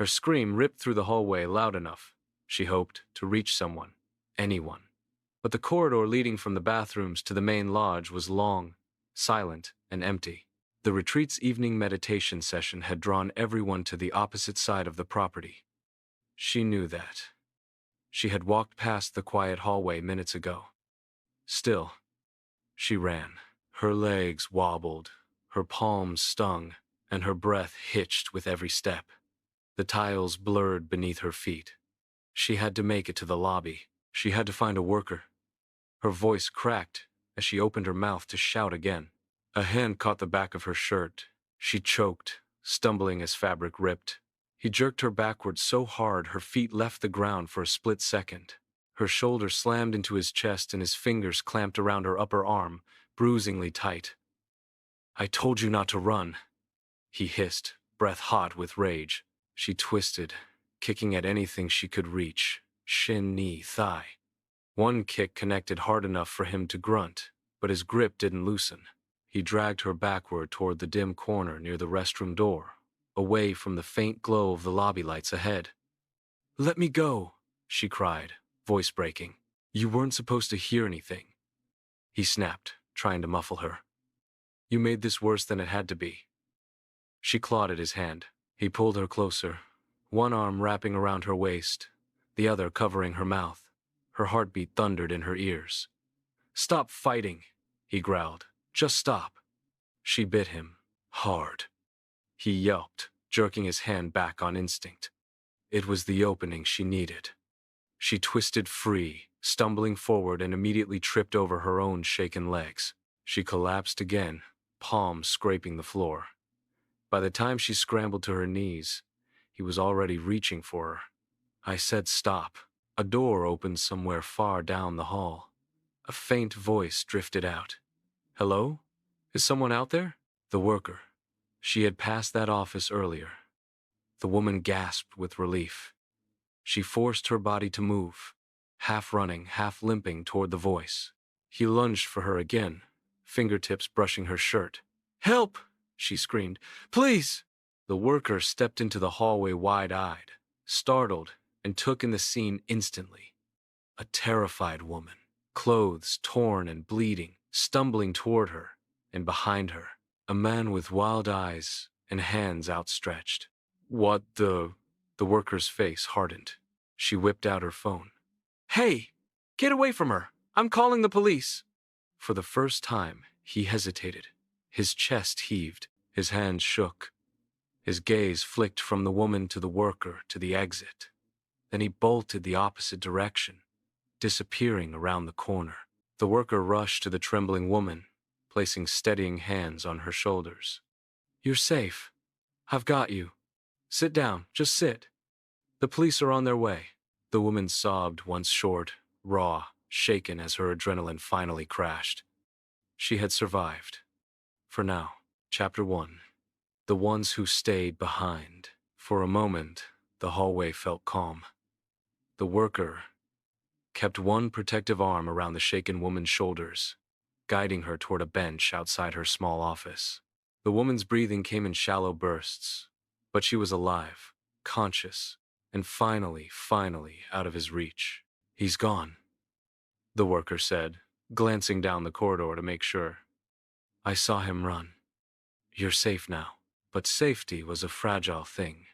Her scream ripped through the hallway loud enough, she hoped, to reach someone, anyone. But the corridor leading from the bathrooms to the main lodge was long, silent, and empty. The retreat's evening meditation session had drawn everyone to the opposite side of the property. She knew that. She had walked past the quiet hallway minutes ago. Still, she ran. Her legs wobbled, her palms stung, and her breath hitched with every step. The tiles blurred beneath her feet. She had to make it to the lobby. She had to find a worker. Her voice cracked as she opened her mouth to shout again. A hand caught the back of her shirt. She choked, stumbling as fabric ripped. He jerked her backward so hard her feet left the ground for a split second. Her shoulder slammed into his chest and his fingers clamped around her upper arm, bruisingly tight. "I told you not to run," he hissed, breath hot with rage. She twisted, kicking at anything she could reach, shin, knee, thigh. One kick connected hard enough for him to grunt, but his grip didn't loosen. He dragged her backward toward the dim corner near the restroom door, away from the faint glow of the lobby lights ahead. "Let me go," she cried, voice breaking. "You weren't supposed to hear anything." He snapped, trying to muffle her. "You made this worse than it had to be." She clawed at his hand. He pulled her closer, one arm wrapping around her waist, the other covering her mouth. Her heartbeat thundered in her ears. "Stop fighting," he growled. "Just stop." She bit him, hard. He yelped, jerking his hand back on instinct. It was the opening she needed. She twisted free, stumbling forward and immediately tripped over her own shaken legs. She collapsed again, palms scraping the floor. By the time she scrambled to her knees, he was already reaching for her. "I said stop." A door opened somewhere far down the hall. A faint voice drifted out. "Hello? Is someone out there?" The worker. She had passed that office earlier. The woman gasped with relief. She forced her body to move, half running, half limping toward the voice. He lunged for her again, fingertips brushing her shirt. "Help!" she screamed. "Please!" The worker stepped into the hallway wide-eyed, startled, and took in the scene instantly. A terrified woman, clothes torn and bleeding, stumbling toward her, and behind her, a man with wild eyes and hands outstretched. "What the—" The worker's face hardened. She whipped out her phone. "Hey! Get away from her! I'm calling the police!" For the first time, he hesitated. His chest heaved. His hands shook. His gaze flicked from the woman to the worker to the exit. Then he bolted the opposite direction, disappearing around the corner. The worker rushed to the trembling woman, placing steadying hands on her shoulders. "You're safe. I've got you. Sit down, just sit. The police are on their way." The woman sobbed once short, raw, shaken as her adrenaline finally crashed. She had survived. For now. Chapter 1. The ones who stayed behind. For a moment, the hallway felt calm. The worker kept one protective arm around the shaken woman's shoulders, guiding her toward a bench outside her small office. The woman's breathing came in shallow bursts, but she was alive, conscious, and finally out of his reach. "He's gone," the worker said, glancing down the corridor to make sure. "I saw him run. You're safe now." But safety was a fragile thing.